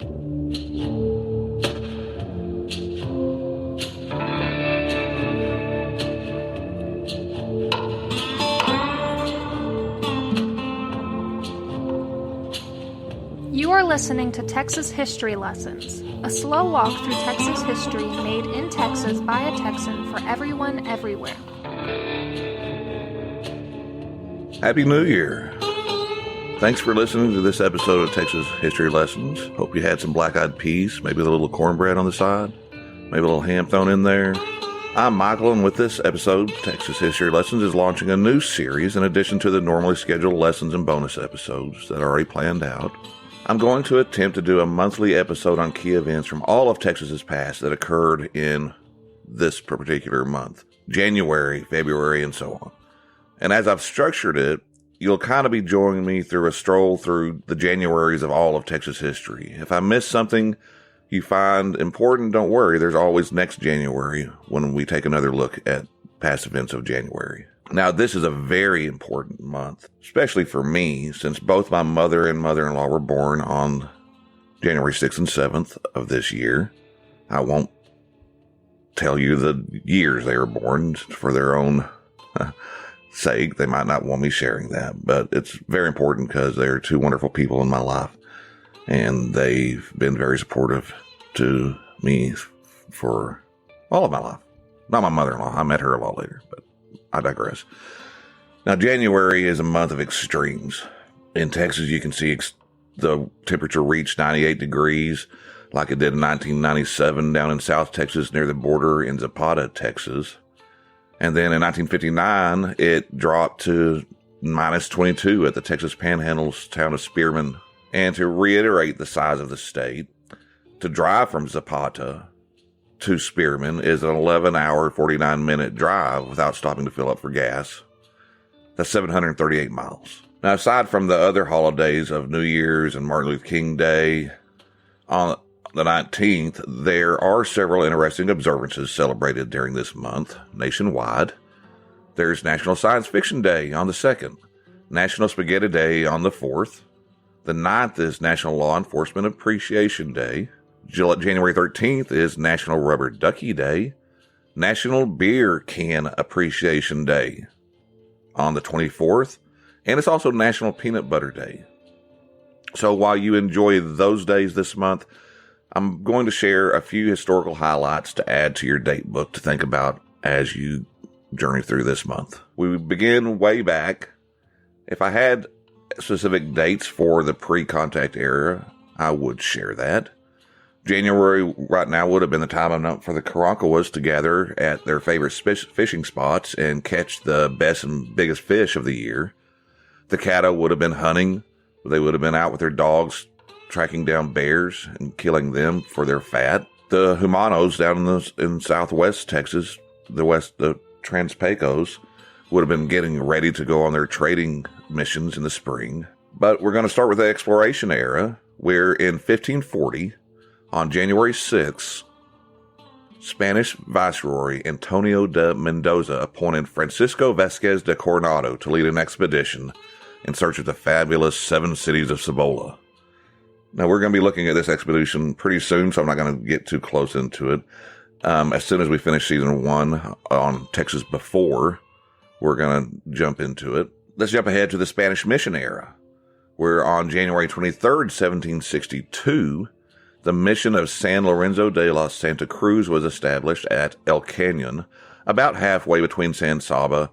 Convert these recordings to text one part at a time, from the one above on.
You are listening to Texas History Lessons, a slow walk through Texas history made in Texas by a Texan for everyone, everywhere. Happy New Year! Thanks for listening to this episode of Texas History Lessons. Hope you had some black-eyed peas, maybe a little cornbread on the side, maybe a little ham thrown in there. I'm Michael, and with this episode, Texas History Lessons is launching a new series in addition to the normally scheduled lessons and bonus episodes that are already planned out. I'm going to attempt to do a monthly episode on key events from all of Texas's past that occurred in this particular month. January, February, and so on. And as I've structured it, you'll kind of be joining me through a stroll through the Januaries of all of Texas history. If I miss something you find important, don't worry. There's always next January when we take another look at past events of January. Now, this is a very important month, especially for me, since both my mother and mother-in-law were born on January 6th and 7th of this year. I won't tell you the years they were born for their own sake. They might not want me sharing that, but it's very important because they're two wonderful people in my life, and they've been very supportive to me for all of my life. Not my mother-in-law. I met her a lot later, but I digress. Now, January is a month of extremes. In Texas, you can see the temperature reach 98 degrees like it did in 1997 down in South Texas near the border in Zapata, Texas. And then in 1959, it dropped to minus 22 at the Texas Panhandle's town of Spearman. And to reiterate the size of the state, to drive from Zapata to Spearman is an 11-hour, 49-minute drive without stopping to fill up for gas. That's 738 miles. Now, aside from the other holidays of New Year's and Martin Luther King Day, on the 19th, there are several interesting observances celebrated during this month nationwide. There's National Science Fiction Day on the 2nd, National Spaghetti Day on the 4th. The 9th is National Law Enforcement Appreciation Day. January 13th is National Rubber Ducky Day. National Beer Can Appreciation Day on the 24th. And it's also National Peanut Butter Day. So while you enjoy those days this month, I'm going to share a few historical highlights to add to your date book to think about as you journey through this month. We begin way back. If I had specific dates for the pre-contact era, I would share that. January right now would have been the time for the Karankawas to gather at their favorite fishing spots and catch the best and biggest fish of the year. The Caddo would have been hunting. They would have been out with their dogs, tracking down bears and killing them for their fat. The Humanos down in southwest Texas, the Transpecos, would have been getting ready to go on their trading missions in the spring. But we're going to start with the exploration era, where in 1540, on January 6th, Spanish Viceroy Antonio de Mendoza appointed Francisco Vasquez de Coronado to lead an expedition in search of the fabulous 7 cities of Cibola. Now, we're going to be looking at this expedition pretty soon, so I'm not going to get too close into it. As soon as we finish season 1 on Texas Before, we're going to jump into it. Let's jump ahead to the Spanish Mission era, where on January 23rd, 1762, the mission of San Lorenzo de la Santa Cruz was established at El Canyon, about halfway between San Saba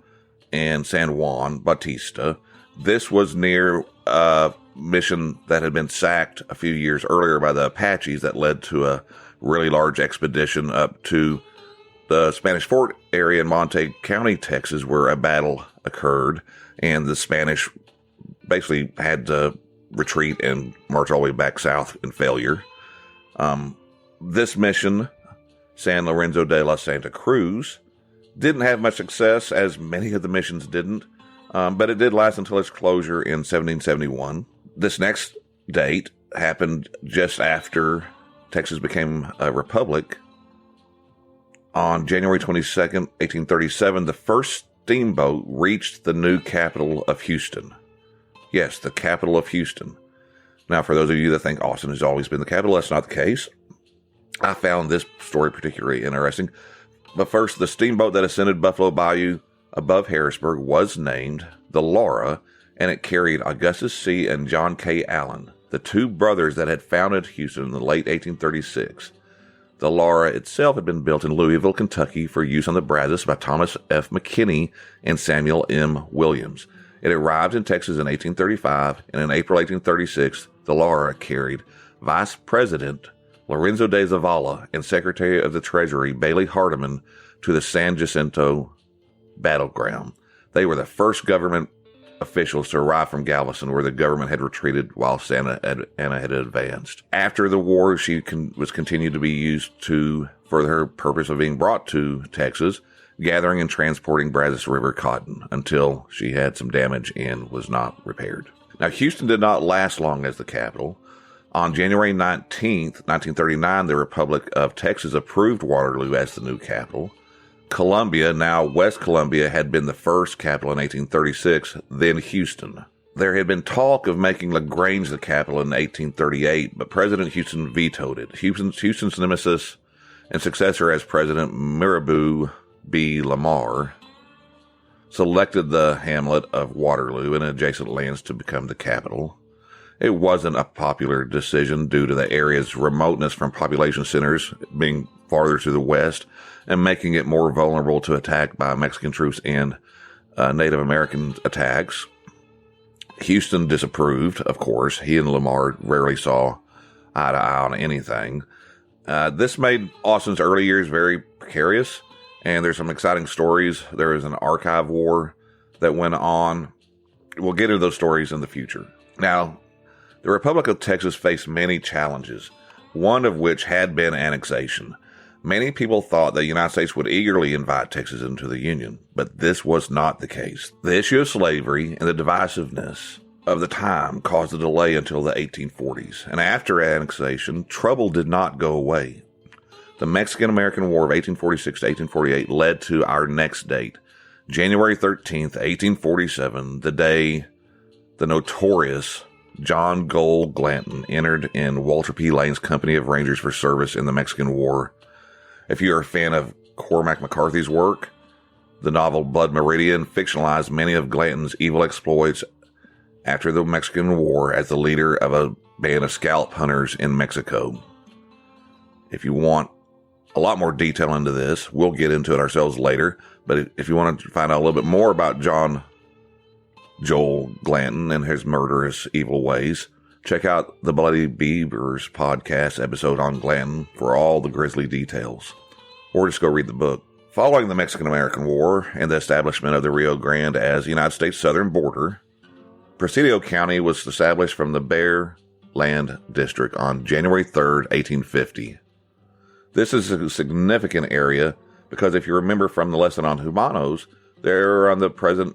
and San Juan Bautista. This was near a mission that had been sacked a few years earlier by the Apaches that led to a really large expedition up to the Spanish Fort area in Monte County, Texas, where a battle occurred, and the Spanish basically had to retreat and march all the way back south in failure. This mission, San Lorenzo de la Santa Cruz, didn't have much success, as many of the missions didn't, but it did last until its closure in 1771. This next date happened just after Texas became a republic. On January 22nd, 1837, the first steamboat reached the new capital of Houston. Yes, the capital of Houston. Now, for those of you that think Austin has always been the capital, that's not the case. I found this story particularly interesting. But first, the steamboat that ascended Buffalo Bayou above Harrisburg was named the Laura, and it carried Augustus C. and John K. Allen, the two brothers that had founded Houston in the late 1836. The Laura itself had been built in Louisville, Kentucky for use on the Brazos by Thomas F. McKinney and Samuel M. Williams. It arrived in Texas in 1835, and in April 1836, the Laura carried Vice President Lorenzo de Zavala and Secretary of the Treasury Bailey Hardiman to the San Jacinto battleground. They were the first government officials to arrive from Galveston, where the government had retreated while Santa Anna had advanced. After the war, she was continued to be used for her purpose of being brought to Texas, gathering and transporting Brazos River cotton until she had some damage and was not repaired. Now, Houston did not last long as the capital. On January 19th, 1939, the Republic of Texas approved Waterloo as the new capital. Columbia, now West Columbia, had been the first capital in 1836, then Houston. There had been talk of making LaGrange the capital in 1838, but President Houston vetoed it. Houston's nemesis and successor as President Mirabeau B. Lamar selected the hamlet of Waterloo and adjacent lands to become the capital. It wasn't a popular decision due to the area's remoteness from population centers being farther to the west and making it more vulnerable to attack by Mexican troops and Native American attacks. Houston disapproved, of course. He and Lamar rarely saw eye to eye on anything. This made Austin's early years very precarious, and there's some exciting stories. There was an archive war that went on. We'll get into those stories in the future. Now, the Republic of Texas faced many challenges, one of which had been annexation. Many people thought the United States would eagerly invite Texas into the Union, but this was not the case. The issue of slavery and the divisiveness of the time caused a delay until the 1840s, and after annexation, trouble did not go away. The Mexican-American War of 1846 to 1848 led to our next date, January 13th, 1847, the day the notorious John Gold Glanton entered in Walter P. Lane's company of Rangers for service in the Mexican War. If you're a fan of Cormac McCarthy's work, the novel Blood Meridian fictionalized many of Glanton's evil exploits after the Mexican War as the leader of a band of scalp hunters in Mexico. If you want a lot more detail into this, we'll get into it ourselves later, but if you want to find out a little bit more about John Joel Glanton and his murderous evil ways, check out the Bloody Beavers podcast episode on Glanton for all the grisly details, or just go read the book. Following the Mexican-American War and the establishment of the Rio Grande as the United States southern border, Presidio County was established from the Bear Land District on January 3rd, 1850. This is a significant area because if you remember from the lesson on Humanos, they're on the present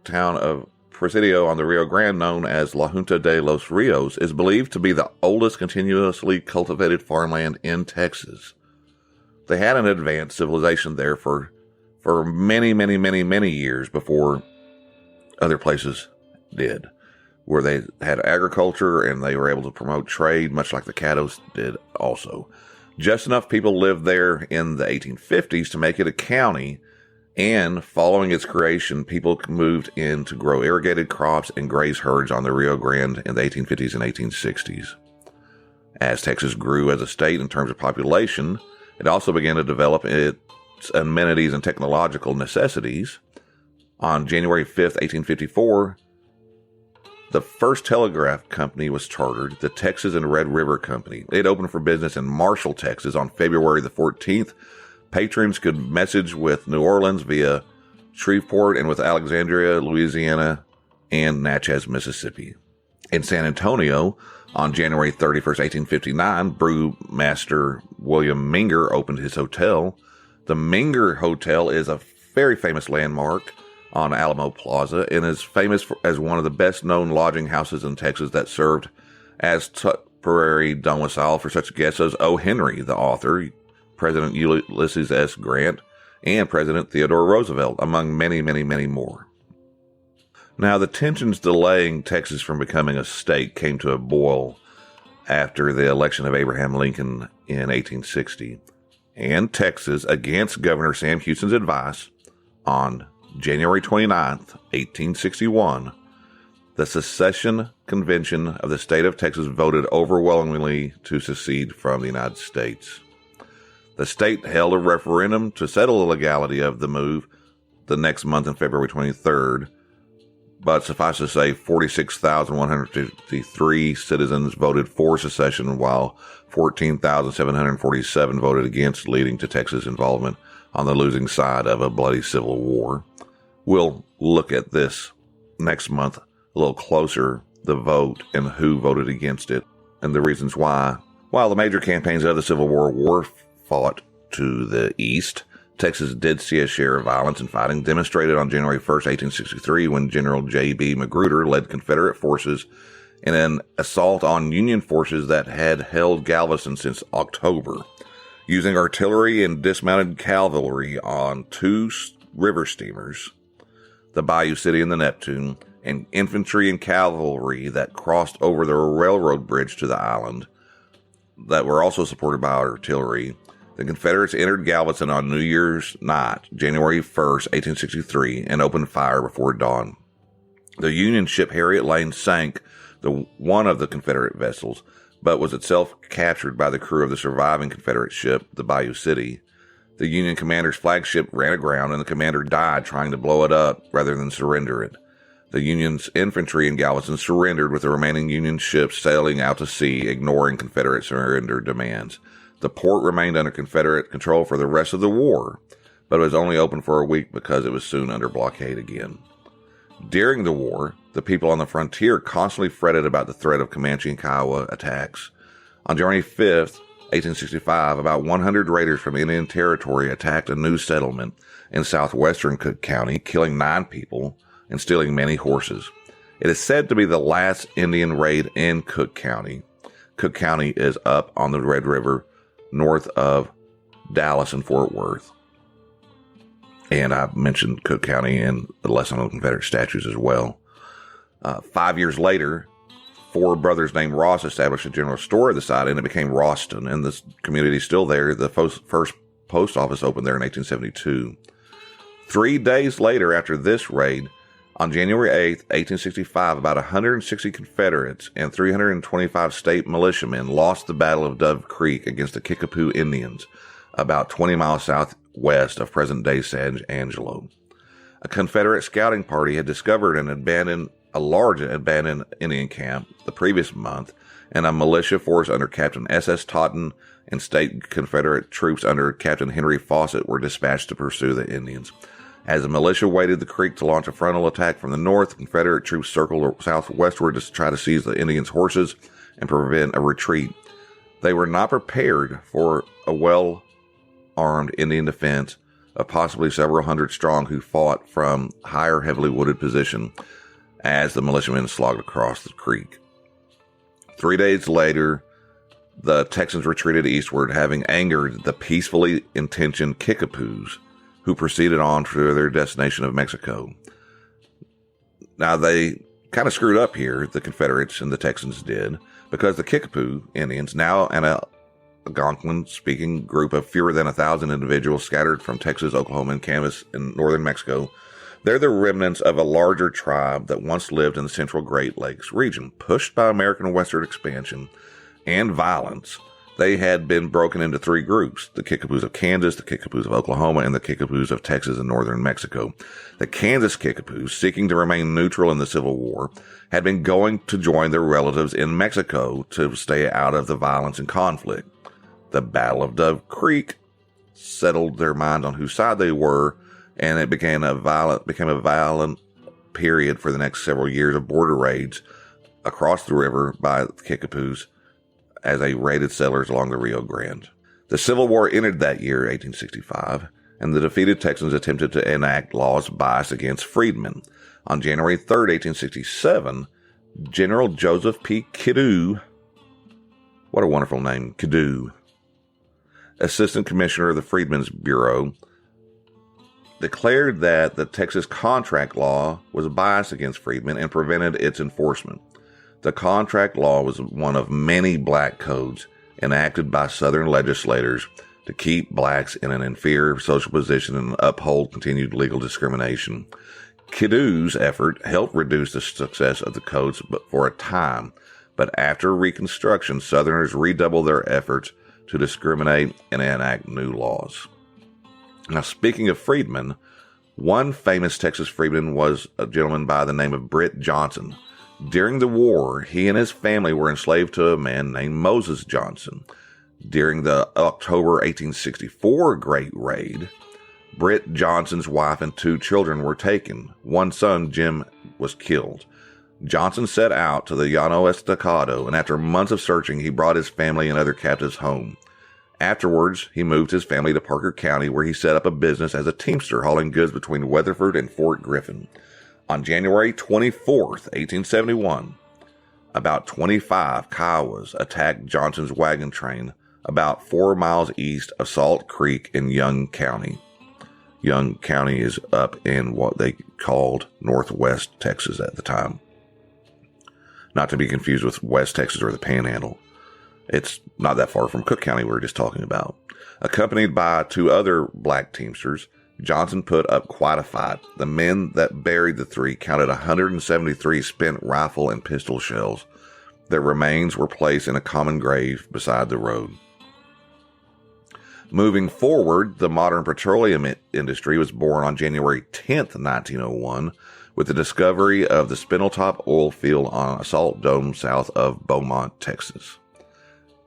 town of Presidio on the Rio Grande, known as La Junta de los Rios, is believed to be the oldest continuously cultivated farmland in Texas. They had an advanced civilization there for many years before other places did, where they had agriculture and they were able to promote trade, much like the Caddos did also. Just enough people lived there in the 1850s to make it a county, and following its creation, people moved in to grow irrigated crops and graze herds on the Rio Grande in the 1850s and 1860s. As Texas grew as a state in terms of population, it also began to develop its amenities and technological necessities. On January 5th, 1854, the first telegraph company was chartered, the Texas and Red River Company. It opened for business in Marshall, Texas on February the 14th. Patrons could message with New Orleans via Shreveport and with Alexandria, Louisiana, and Natchez, Mississippi. In San Antonio, on January 31st, 1859, brewmaster William Menger opened his hotel. The Menger Hotel is a very famous landmark on Alamo Plaza and is famous as one of the best-known lodging houses in Texas that served as temporary domicile for such guests as O. Henry, the author, President Ulysses S. Grant, and President Theodore Roosevelt, among many more. Now, the tensions delaying Texas from becoming a state came to a boil after the election of Abraham Lincoln in 1860, and Texas, against Governor Sam Houston's advice, on January 29th, 1861, the secession convention of the state of Texas voted overwhelmingly to secede from the United States. The state held a referendum to settle the legality of the move the next month on February 23rd, but suffice to say, 46,153 citizens voted for secession, while 14,747 voted against, leading to Texas' involvement on the losing side of a bloody civil war. We'll look at this next month a little closer, the vote and who voted against it, and the reasons why. While the major campaigns of the Civil War were fought to the east, Texas did see a share of violence and fighting demonstrated on January 1st, 1863, when General J.B. Magruder led Confederate forces in an assault on Union forces that had held Galveston since October. Using artillery and dismounted cavalry on two river steamers, the Bayou City and the Neptune, and infantry and cavalry that crossed over the railroad bridge to the island, that were also supported by artillery, the Confederates entered Galveston on New Year's night, January 1st, 1863, and opened fire before dawn. The Union ship Harriet Lane sank one of the Confederate vessels, but was itself captured by the crew of the surviving Confederate ship, the Bayou City. The Union commander's flagship ran aground, and the commander died trying to blow it up rather than surrender it. The Union's infantry in Galveston surrendered, with the remaining Union ships sailing out to sea, ignoring Confederate surrender demands. The port remained under Confederate control for the rest of the war, but it was only open for a week because it was soon under blockade again. During the war, the people on the frontier constantly fretted about the threat of Comanche and Kiowa attacks. On January 5th, 1865, about 100 raiders from Indian Territory attacked a new settlement in southwestern Cook County, killing 9 people and stealing many horses. It is said to be the last Indian raid in Cook County. Cook County is up on the Red River, north of Dallas and Fort Worth. And I mentioned Cook County in the lesson on Confederate statues as well. 5 years later, 4 brothers named Ross established a general store at the site, and it became Rawston, and the community is still there. The first post office opened there in 1872. 3 days later, after this raid, on January 8th, 1865, about 160 Confederates and 325 state militiamen lost the Battle of Dove Creek against the Kickapoo Indians, about 20 miles southwest of present-day San Angelo. A Confederate scouting party had discovered a large abandoned Indian camp the previous month, and a militia force under Captain S.S. Totten and state Confederate troops under Captain Henry Fawcett were dispatched to pursue the Indians. As the militia waded the creek to launch a frontal attack from the north, Confederate troops circled southwestward to try to seize the Indians' horses and prevent a retreat. They were not prepared for a well-armed Indian defense of possibly several hundred strong who fought from higher, heavily wooded position as the militiamen slogged across the creek. 3 days later, the Texans retreated eastward, having angered the peacefully intentioned Kickapoos, who proceeded on to their destination of Mexico. Now, they kind of screwed up here, the Confederates and the Texans did, because the Kickapoo Indians, now an Algonquin-speaking group of fewer than 1,000 individuals scattered from Texas, Oklahoma, and Kansas in northern Mexico, they're the remnants of a larger tribe that once lived in the central Great Lakes region. Pushed by American westward expansion and violence, they had been broken into 3 groups: the Kickapoos of Kansas, the Kickapoos of Oklahoma, and the Kickapoos of Texas and northern Mexico. The Kansas Kickapoos, seeking to remain neutral in the Civil War, had been going to join their relatives in Mexico to stay out of the violence and conflict. The Battle of Dove Creek settled their mind on whose side they were, and it became a violent period for the next several years of border raids across the river by the Kickapoos as they raided settlers along the Rio Grande. The Civil War ended that year, 1865, and the defeated Texans attempted to enact laws biased against freedmen. On January 3rd, 1867, General Joseph P. Kidoo, what a wonderful name, Kidoo, Assistant Commissioner of the Freedmen's Bureau, declared that the Texas contract law was biased against freedmen and prevented its enforcement. The contract law was one of many black codes enacted by Southern legislators to keep blacks in an inferior social position and uphold continued legal discrimination. Kiddou's effort helped reduce the success of the codes for a time, but after Reconstruction, Southerners redoubled their efforts to discriminate and enact new laws. Now, speaking of freedmen, one famous Texas freedman was a gentleman by the name of Britt Johnson. During the war, he and his family were enslaved to a man named Moses Johnson. During the October 1864 Great Raid, Britt Johnson's wife and 2 children were taken. One son, Jim, was killed. Johnson set out to the Llano Estacado, and after months of searching, he brought his family and other captives home. Afterwards, he moved his family to Parker County, where he set up a business as a teamster hauling goods between Weatherford and Fort Griffin. On January 24th, 1871, about 25 Kiowas attacked Johnson's wagon train about 4 miles east of Salt Creek in Young County. Young County is up in what they called Northwest Texas at the time. Not to be confused with West Texas or the Panhandle. It's not that far from Cook County we were just talking about. Accompanied by 2 other black teamsters, Johnson put up quite a fight. The men that buried the 3 counted 173 spent rifle and pistol shells. Their remains were placed in a common grave beside the road. Moving forward, the modern petroleum industry was born on January 10th, 1901, with the discovery of the Spindletop oil field on a salt dome south of Beaumont, Texas.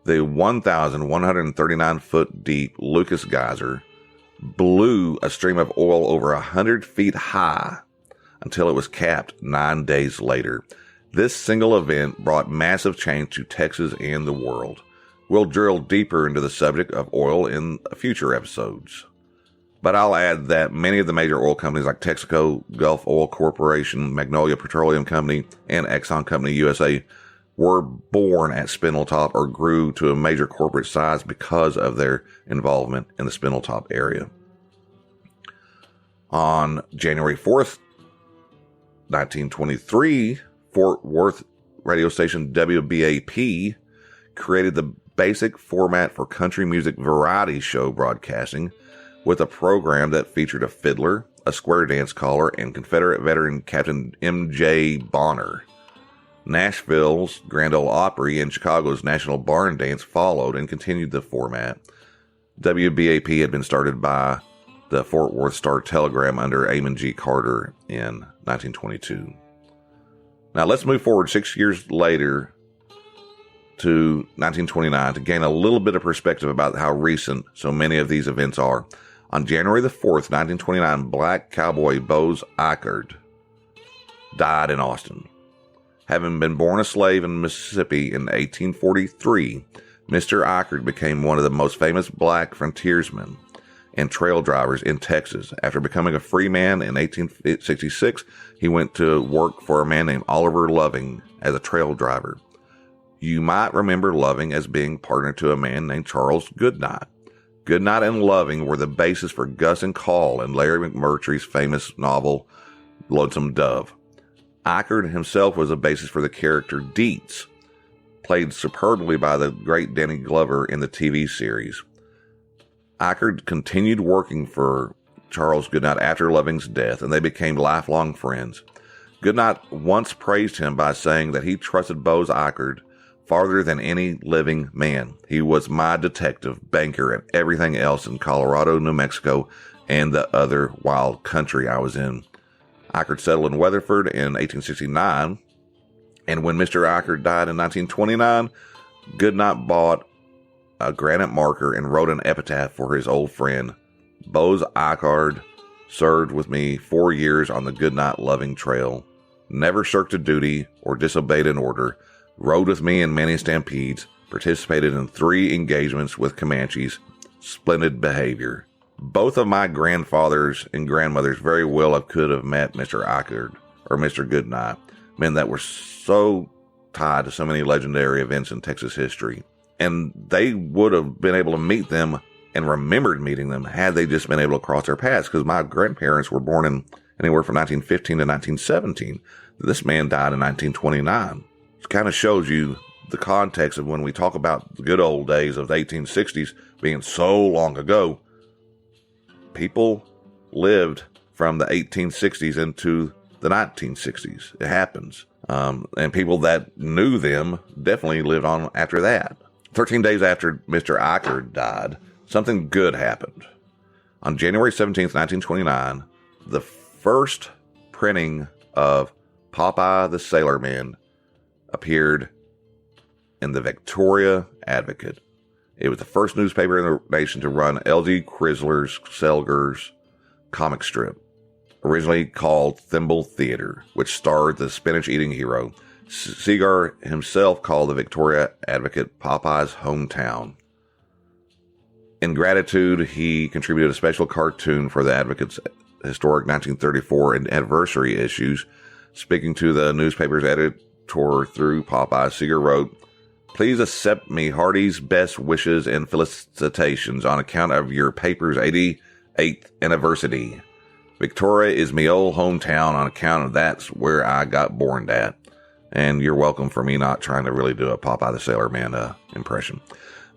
The 1,139-foot deep Lucas Geyser blew a stream of oil over 100 feet high until it was capped 9 days later. This single event brought massive change to Texas and the world. We'll drill deeper into the subject of oil in future episodes. But I'll add that many of the major oil companies like Texaco, Gulf Oil Corporation, Magnolia Petroleum Company, and Exxon Company USA were born at Spindletop or grew to a major corporate size because of their involvement in the Spindletop area. On January 4th, 1923, Fort Worth radio station WBAP created the basic format for country music variety show broadcasting with a program that featured a fiddler, a square dance caller, and Confederate veteran Captain M.J. Bonner. Nashville's Grand Ole Opry and Chicago's National Barn Dance followed and continued the format. WBAP had been started by the Fort Worth Star-Telegram under Amon G. Carter in 1922. Now let's move forward 6 years later to 1929 to gain a little bit of perspective about how recent so many of these events are. On January the 4th, 1929, black cowboy Bose Eichard died in Austin. Having been born a slave in Mississippi in 1843, Mr. Eichard became one of the most famous black frontiersmen and trail drivers in Texas. After becoming a free man in 1866, he went to work for a man named Oliver Loving as a trail driver. You might remember Loving as being partner to a man named Charles Goodnight. Goodnight and Loving were the basis for Gus and Call in Larry McMurtry's famous novel, Lonesome Dove. Eichard himself was a basis for the character Dietz, played superbly by the great Danny Glover in the TV series. Eichard continued working for Charles Goodnight after Loving's death, and they became lifelong friends. Goodnight once praised him by saying that he trusted Bose Eichard farther than any living man. He was my detective, banker, and everything else in Colorado, New Mexico, and the other wild country I was in. Eichard settled in Weatherford in 1869, and when Mr. Eichard died in 1929, Goodnight bought a granite marker and wrote an epitaph for his old friend. Bose Eichard served with me 4 years on the Goodnight Loving Trail, never shirked a duty or disobeyed an order, rode with me in many stampedes, participated in 3 engagements with Comanches, splendid behavior. Both of my grandfathers and grandmothers very well could have met Mr. Eichard or Mr. Goodnight, men that were so tied to so many legendary events in Texas history. And they would have been able to meet them and remembered meeting them had they just been able to cross their paths, because my grandparents were born in anywhere from 1915 to 1917. This man died in 1929. It kind of shows you the context of when we talk about the good old days of the 1860s being so long ago. People lived from the 1860s into the 1960s. It happens. And people that knew them definitely lived on after that. 13 days after Mr. Eicher died, something good happened. On January 17th, 1929, the first printing of Popeye the Sailor Man appeared in the Victoria Advocate. It was the first newspaper in the nation to run L.G. Chrysler's Selger's comic strip, originally called Thimble Theater, which starred the spinach-eating hero. Segar himself called the Victoria Advocate Popeye's hometown. In gratitude, he contributed a special cartoon for the Advocate's historic 1934 and anniversary issues. Speaking to the newspaper's editor through Popeye, Segar wrote, "Please accept me hearty's best wishes and felicitations on account of your paper's 88th anniversary. Victoria is me old hometown on account of that's where I got born at." And you're welcome for me not trying to really do a Popeye the Sailor Man impression.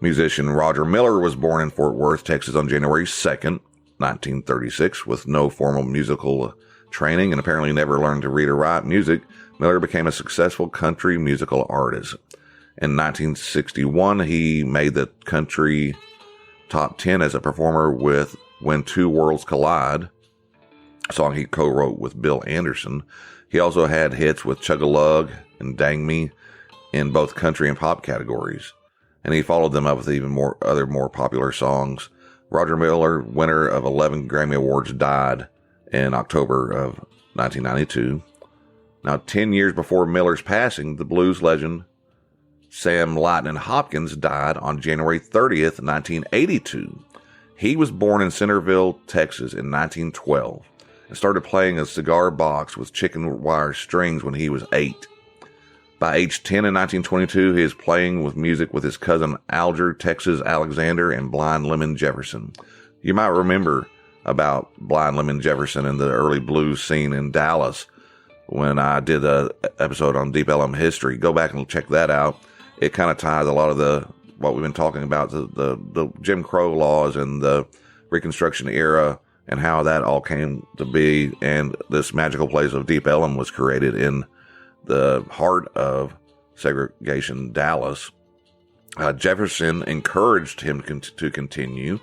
Musician Roger Miller was born in Fort Worth, Texas on January 2nd, 1936. With no formal musical training and apparently never learned to read or write music, Miller became a successful country musical artist. In 1961, he made the country top 10 as a performer with When Two Worlds Collide, a song he co-wrote with Bill Anderson. He also had hits with Chug-a-Lug and Dang Me in both country and pop categories. And he followed them up with even more other more popular songs. Roger Miller, winner of 11 Grammy Awards, died in October of 1992. Now, 10 years before Miller's passing, the blues legend Sam Lightnin' Hopkins died on January 30th, 1982. He was born in Centerville, Texas in 1912 and started playing a cigar box with chicken wire strings when he was 8. By age 10 in 1922, he is playing with music with his cousin Alger Texas Alexander and Blind Lemon Jefferson. You might remember about Blind Lemon Jefferson in the early blues scene in Dallas when I did an episode on Deep Ellum history. Go back and check that out. It kind of ties a lot of what we've been talking about, the Jim Crow laws and the Reconstruction era and how that all came to be. And this magical place of Deep Ellum was created in the heart of segregation Dallas. Jefferson encouraged him to continue.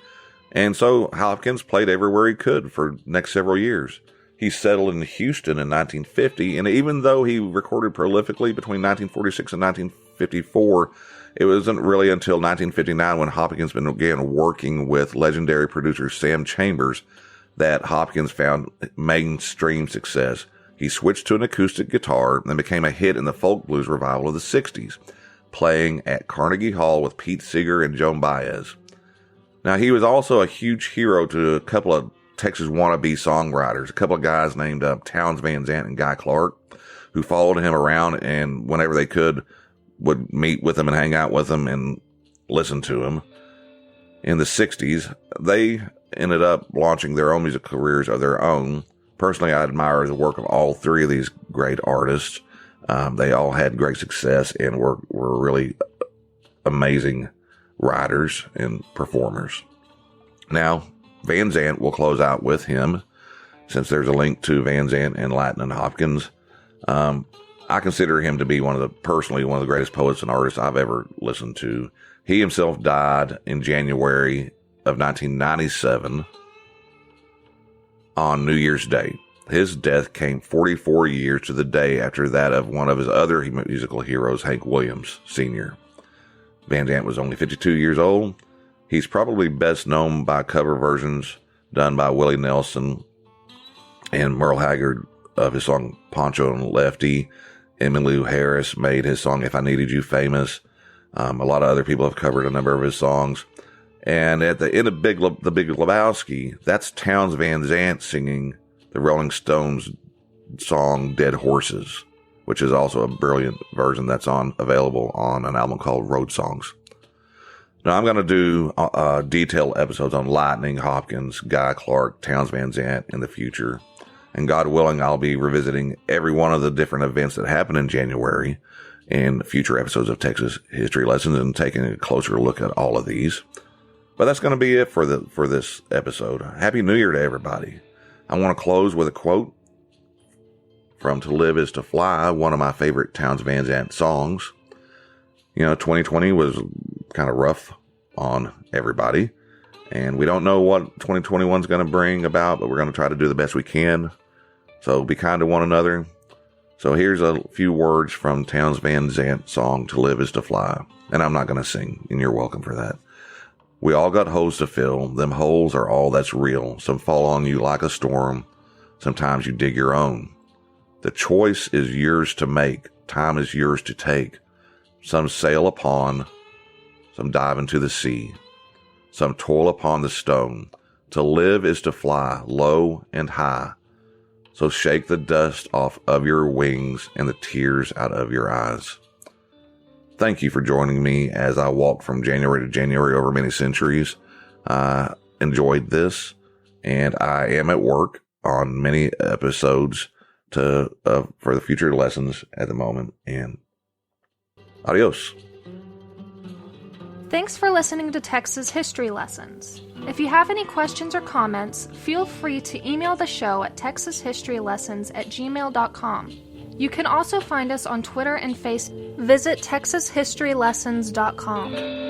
And so Hopkins played everywhere he could for the next several years. He settled in Houston in 1950. And even though he recorded prolifically between 1946 and 1954, it wasn't really until 1959 when Hopkins began working with legendary producer Sam Chambers that Hopkins found mainstream success. He switched to an acoustic guitar and became a hit in the folk blues revival of the 60s, playing at Carnegie Hall with Pete Seeger and Joan Baez. Now, he was also a huge hero to a couple of Texas wannabe songwriters, a couple of guys named Townes Van Zandt and Guy Clark, who followed him around and whenever they could would meet with him and hang out with him and listen to him. In the 60s, they ended up launching their own music careers of their own. Personally, I admire the work of all three of these great artists. They all had great success and were really amazing writers and performers. Now, Van Zandt will close out with him, since there's a link to Van Zandt and Lightnin' Hopkins. I consider him to be personally one of the greatest poets and artists I've ever listened to. He himself died in January of 1997 on New Year's Day. His death came 44 years to the day after that of one of his other musical heroes, Hank Williams Sr. Van Zandt was only 52 years old. He's probably best known by cover versions done by Willie Nelson and Merle Haggard of his song Poncho and Lefty. Emmylou Harris made his song If I Needed You famous. A lot of other people have covered a number of his songs. And at the end of The Big Lebowski, that's Townes Van Zandt singing the Rolling Stones song Dead Horses, which is also a brilliant version that's available on an album called Road Songs. Now, I'm going to do detailed episodes on Lightning, Hopkins, Guy Clark, Towns Van Zandt in the future. And God willing, I'll be revisiting every one of the different events that happened in January in future episodes of Texas History Lessons and taking a closer look at all of these. But that's going to be it for this episode. Happy New Year to everybody. I want to close with a quote from To Live Is to Fly, one of my favorite Towns Van Zandt songs. 2020 was kind of rough on everybody, and we don't know what 2021 is going to bring about, but we're going to try to do the best we can. So be kind to one another. So here's a few words from Towns Van Zandt's song, To Live Is to Fly. And I'm not going to sing, and you're welcome for that. We all got holes to fill. Them holes are all that's real. Some fall on you like a storm. Sometimes you dig your own. The choice is yours to make. Time is yours to take. Some sail upon, some dive into the sea. Some toil upon the stone. To live is to fly low and high. So shake the dust off of your wings and the tears out of your eyes. Thank you for joining me as I walk from January to January over many centuries. I enjoyed this, and I am at work on many episodes for the future lessons at the moment. And adios. Thanks for listening to Texas History Lessons. If you have any questions or comments, feel free to email the show at texashistorylessons@gmail.com. You can also find us on Twitter and Facebook. Visit texashistorylessons.com.